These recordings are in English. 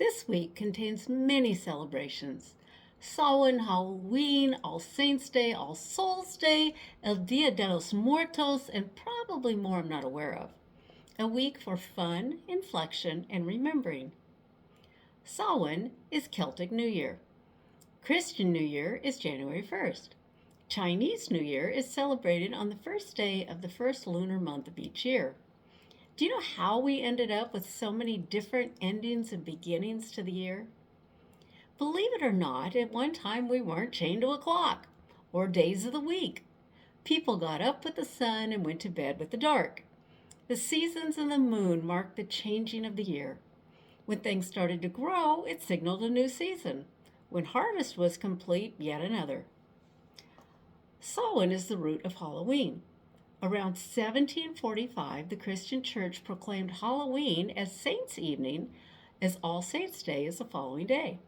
This week contains many celebrations. Samhain, Halloween, All Saints' Day, All Souls' Day, El Dia de los Muertos, and probably more I'm not aware of. A week for fun, inflection, and remembering. Samhain is Celtic New Year. Christian New Year is January 1st. Chinese New Year is celebrated on the first day of the first lunar month of each year. Do you know how we ended up with so many different endings and beginnings to the year? Believe it or not, at one time we weren't chained to a clock or days of the week. People got up with the sun and went to bed with the dark. The seasons and the moon marked the changing of the year. When things started to grow, it signaled a new season. When harvest was complete, yet another. Samhain is the root of Halloween. Around 1745, the Christian Church proclaimed Halloween as Saints' Evening, as All Saints' Day is the following day.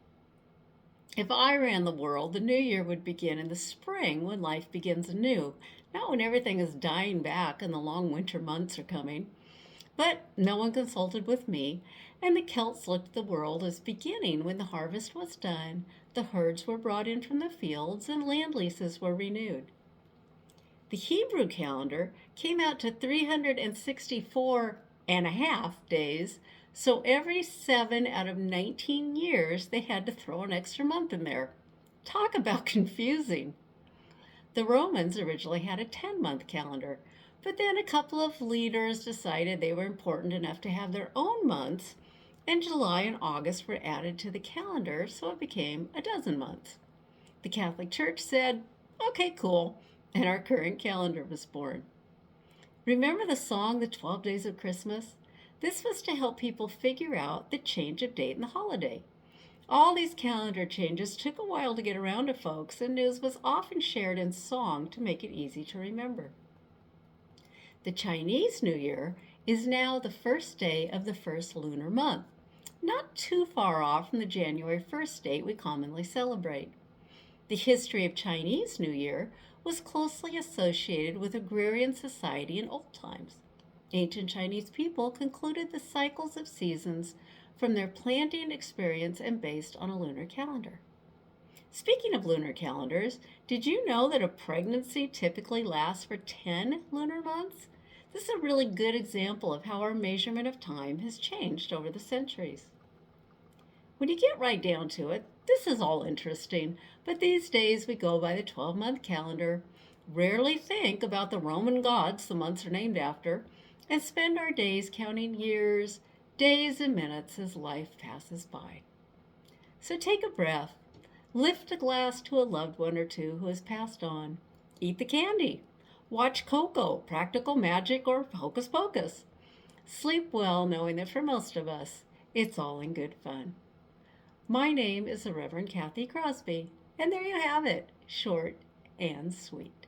If I ran the world, the new year would begin in the spring when life begins anew, not when everything is dying back and the long winter months are coming. But no one consulted with me, and the Celts looked at the world as beginning when the harvest was done, the herds were brought in from the fields, and land leases were renewed. The Hebrew calendar came out to 364 and a half days, so every 7 out of 19 years they had to throw an extra month in there. Talk about confusing. The Romans originally had a 10-month calendar, but then a couple of leaders decided they were important enough to have their own months, and July and August were added to the calendar, so it became a dozen months. The Catholic Church said, okay, cool, and our current calendar was born. Remember the song, The 12 Days of Christmas? This was to help people figure out the change of date in the holiday. All these calendar changes took a while to get around to folks, and news was often shared in song to make it easy to remember. The Chinese New Year is now the first day of the first lunar month, not too far off from the January 1st date we commonly celebrate. The history of Chinese New Year was closely associated with agrarian society in old times. Ancient Chinese people concluded the cycles of seasons from their planting experience and based on a lunar calendar. Speaking of lunar calendars, did you know that a pregnancy typically lasts for 10 lunar months? This is a really good example of how our measurement of time has changed over the centuries. When you get right down to it, this is all interesting, but these days we go by the 12-month calendar, rarely think about the Roman gods the months are named after, and spend our days counting years, days, and minutes as life passes by. So take a breath, lift a glass to a loved one or two who has passed on, eat the candy, watch Coco, Practical Magic, or Hocus Pocus. Sleep well knowing that for most of us, it's all in good fun. My name is the Reverend Kathy Crosby, and there you have it, short and sweet.